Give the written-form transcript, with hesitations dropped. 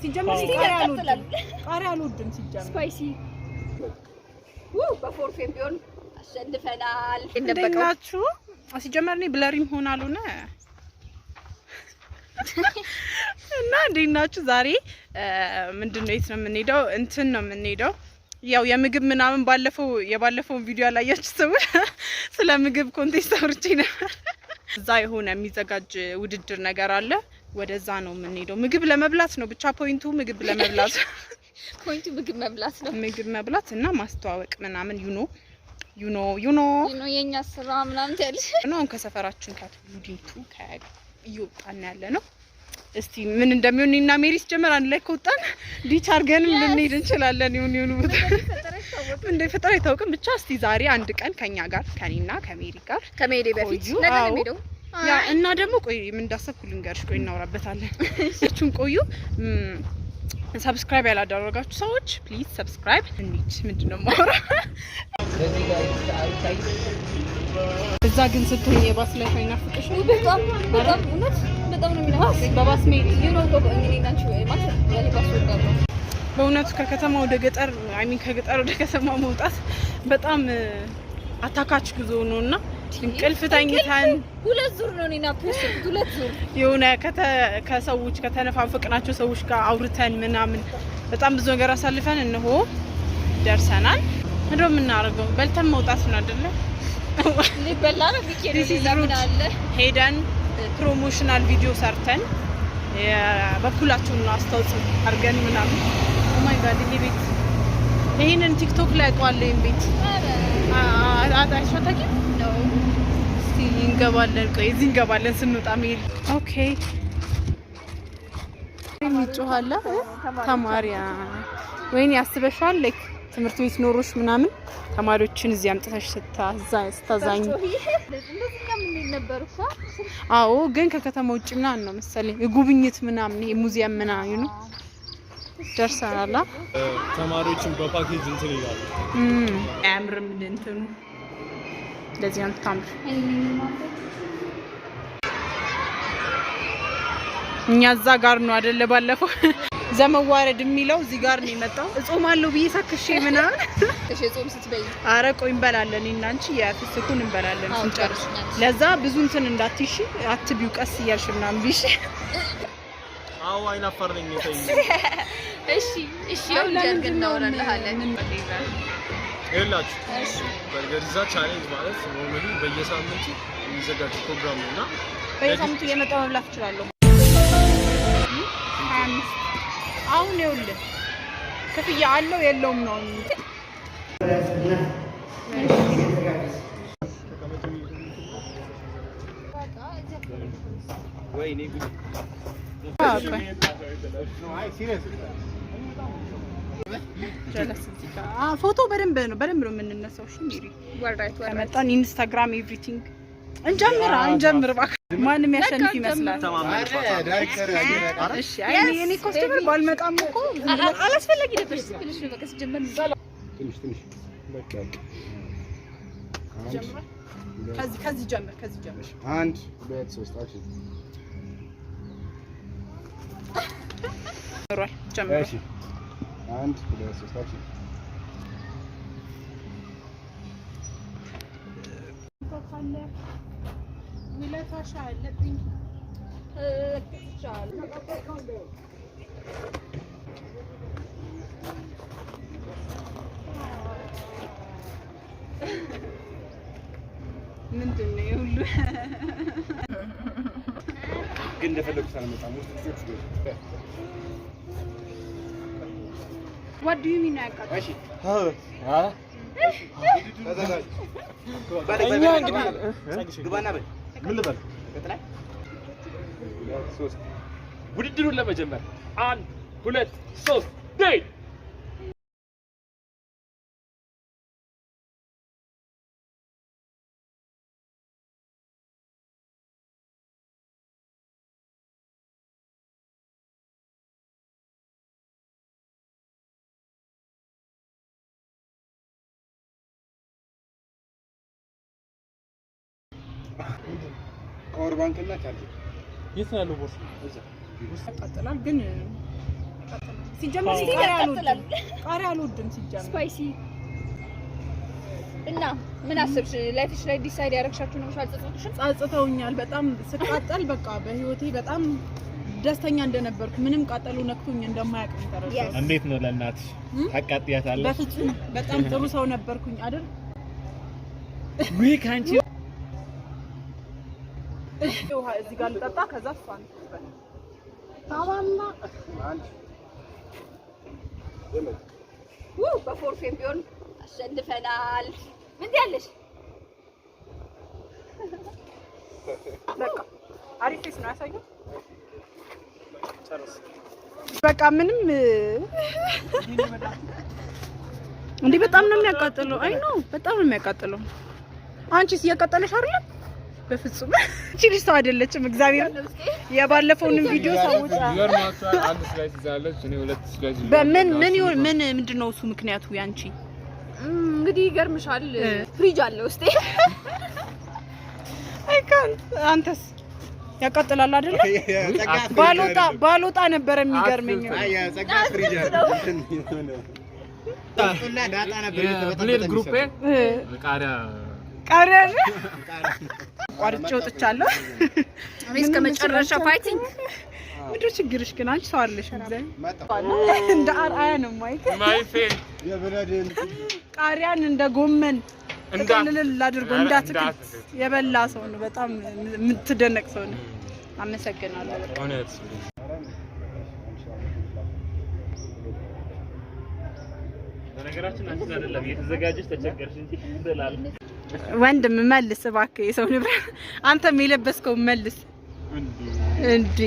ሲጀምር ቃሪያ አልወድም ሲጀምር ስፓይሲ በፎርፌ ቢሆን አሸንፈናል እንደበቃችሁ ሲጀምር እኔ ብለሪም ሆናሉና እና እንዴናችሁ ዛሬ ምንድነው የት ነው የምንሄደው እንትን ነው የምንሄደው ያው የምግብ ምናምን የባለፈው ቪዲዮ አላያችሁ ሰዎች ስለ ምግብ ኮንቴስት አውርቼ ነበር እዛ የሆነ የሚዘጋጅ ውድድር ነገር አለ ወደዛ ነው የምንሄደው ምግብ ለመብላት ነው ብቻ ፖይንቱ ምግብ ለመብላት ፖይንቱ ምግብ መብላት ነው ምግብ መብላት እና ማስተዋወቅ ምናምን ዩ ኖ የኛ ስራ ምናምን ታያለሽ ነው ከሰፈራችን ከቱዲቱ ይወጣን ያለ ነው እስቲ ምን እንደሚሆን እና ሜሪስ ጀመር አንድ ላይ ከወጣን ዲች አርገንም ልንሄድ እንችላለን ይሁን ቦታ እንደፈጠረ አይታወቅም ብቻ እስቲ ዛሬ አንድ ቀን ከኛ ጋር ከኔና ከሜሪ ጋር ከሜሪ በፊት ነገ ነው የሚሄደው ያ እና ደግሞ ቆይ ምን እንዳሰብኩ ልንገርሽ ቆይ እናወራበታለን እቺን ቆዩ ሰብስክራይብ ያላደረጋችሁ ሰዎች ፕሊዝ ሰብስክራይብ እንዴት ምንድነው ማውራ እዛ ግን ስትሆኝ የባስ ላይ አይናፍቅሽ በጣም እውነት በጣም ነው የሚናፍቀኝ በባስ ሜት እኔናችሁ ማለት ያለ ባስ ወጣው በእውነቱ ከከተማ ወደ ገጠር ከገጠር ወደ ከተማ መውጣት በጣም አታካች ጉዞ ነውና እንቅልፍ ተኝተን ሁለት ዙር ነው እኔና ፕሬሽር ሁለት ዙር የሆነ ከሰዎች ከተነፋፈቅናቸው ሰዎች ጋር አውርተን ምናምን በጣም ብዙ ነገር አሳልፈን እንሆ ደርሰናል እንደው ምን እናደርገው በልተን መውጣት ነው አይደለ ሊበላ ነው ቢኬድ አለ ሄደን ፕሮሞሽናል ቪዲዮ ሰርተን በኩላችሁን ነው አስተዋጽኦ አድርገን ምናምን ኦ ማይ ጋድ ቤት ይሄንን ቲክቶክ ላይ ቋለኝ ቤት አታይሻታቂ ነው እስቲ እንገባለን ቆይ እዚህ እንገባለን ስንወጣ ሜሪ ኦኬ የሚጮሃላ ተማሪያ ወይኔ ያስበሻል ላይክ ትምህርት ቤት ኖሮሽ ምናምን ተማሪዎችን እዚህ አምጥተሽ ስታዛኝ አዎ ግን ከከተማ ውጭ ምናምን ነው መሰለኝ ጉብኝት ምናምን ይሄ ሙዚየም ምናምን ነው ደርሰናል ተማሪዎችን በፓኬጅ እንትን ይላሉ አምርም እንትኑ ለዚህ አንተ ታምር እኛ እዛ ጋር ነው አይደለ ባለፈው ዘመዋረድ የሚለው እዚህ ጋር ነው የመጣው እጾማለሁ ብዬ ሰክሼ ምናምን እሺ ጾም ስትበይ አረ ቆይ እንበላለን እና አንቺ ያፍስኩን እንበላለን ስንጨርስ ለዛ ብዙ እንትን እንዳትይሽ አትቢው ቀስ እያልሽ ምናምን ቢሽ አዎ አይናፈርኝ ተይ እሺ ያርገን ነው እናወራለን ይላችሁ እሺ በርገርዛ ቻሌንጅ ማለት ኖርማሊ በየሳምንቱ የሚዘጋጅ ፕሮግራም ነውና በየሳምንቱ እየመጣሁ መብላት እችላለሁ አሁን ይኸውልህ ክፍያ አለው የለውም ነው ወይኔ ፎቶ በደንብ ነው የምንነሳው እሺ ሜሪ ከመጣን ኢንስታግራም ኤቭሪቲንግ እንጀምር እባክህ ማንም ያሸንፍ ይመስላል እሺ እኔ ኮስተመር ባልመጣም እኮ አላስፈላጊ ነበር ትንሽ ነው በቃ ሲጀመር ትንሽ በቃ ከዚህ ጀምር 1 2 3 አክሽን ጀምር እሺ 1 2 3 አክሽን ውለታሽ አለብኝ ምንድነው ሁሉ ግን እንደፈለኩት አልመጣም ውስጥ ልጆች ነው what do you mean ያቃጣ እሺ ባለኛ እንግዲህ ግባና በል ምን ልበል ከተላይ ውድድሩን ለመጀመር 1 2 3 ዴይ ፓወር ባንክ እና ቻርጀር የት ነው ያለው? ቦርሳ እዛ ያቃጥላል ግን ሲጀመር ቃሪያ አልወድም ሲጀመር ስፓይሲ እና ምን አሰብሽ? ላይፍሽ ላይ ዲሳይድ ያደረግሻችሁ ነው አልጸጸቱሽም? ጸጽተውኛል በጣም ስቃጠል በቃ በህይወቴ በጣም ደስተኛ እንደነበርኩ ምንም ቃጠሉ ነክቶኝ እንደማያውቅ ተረዳሁ። እንዴት ነው ለእናትሽ ታቃጥያታለሽ? በፍጹም በጣም ጥሩ ሰው ነበርኩኝ አይደል? ወይ ካንቺ ውሃ እዚህ ጋር ልጠጣ ከዛ እሷን ታባና በፎርፌም ቢሆን አሸንፈናል። ምን ያለሽ በቃ አሪፍ ነው ያሳየው። በቃ ምንም እንዴ በጣም ነው የሚያቃጥለው። አይ ነው በጣም ነው የሚያቃጥለው። አንቺስ እያቃጠለሽ አይደል? በፍጹም እቺ ልጅ ሰው አይደለችም። እግዚአብሔር የባለፈውንም ቪዲዮ ሰዎች ይገርማችኋል። አንድ ስላይስ ይዛለች፣ እኔ ሁለት ስላይስ ይዛለች። በምን ምንድነው እሱ ምክንያቱ ያንቺ? እንግዲህ ይገርምሻል ፍሪጅ አለ ውስጤ። አንተስ ያቃጥላል አይደል? ባሎጣ ነበር የሚገርመኝ። አያ ጸጋ ፍሪጅ አለ እና ዳጣ ነበር ብሌድ ግሩፕ ቃሪያ ቋርጬ ወጥቻለሁ። እኔ እስከ መጨረሻ ፋይቲንግ። ምንድን ነው ችግርሽ ግን? አንቺ ሰው አለሽ እንዴ? እንደ አርአያ ነው ማይፌ የብለድን ቃሪያን እንደ ጎመን እንደልል አድርጎ እንዳትክል የበላ ሰው ነው። በጣም የምትደነቅ ሰው ነው። አመሰግናለሁ። እውነት በነገራችን አንቺ አይደለም የተዘጋጀሽ ተቸገርሽ እንጂ እንደላል ወንድም መልስ እባክህ። የሰው ንብረት አንተም የለበስከው መልስ እንዴ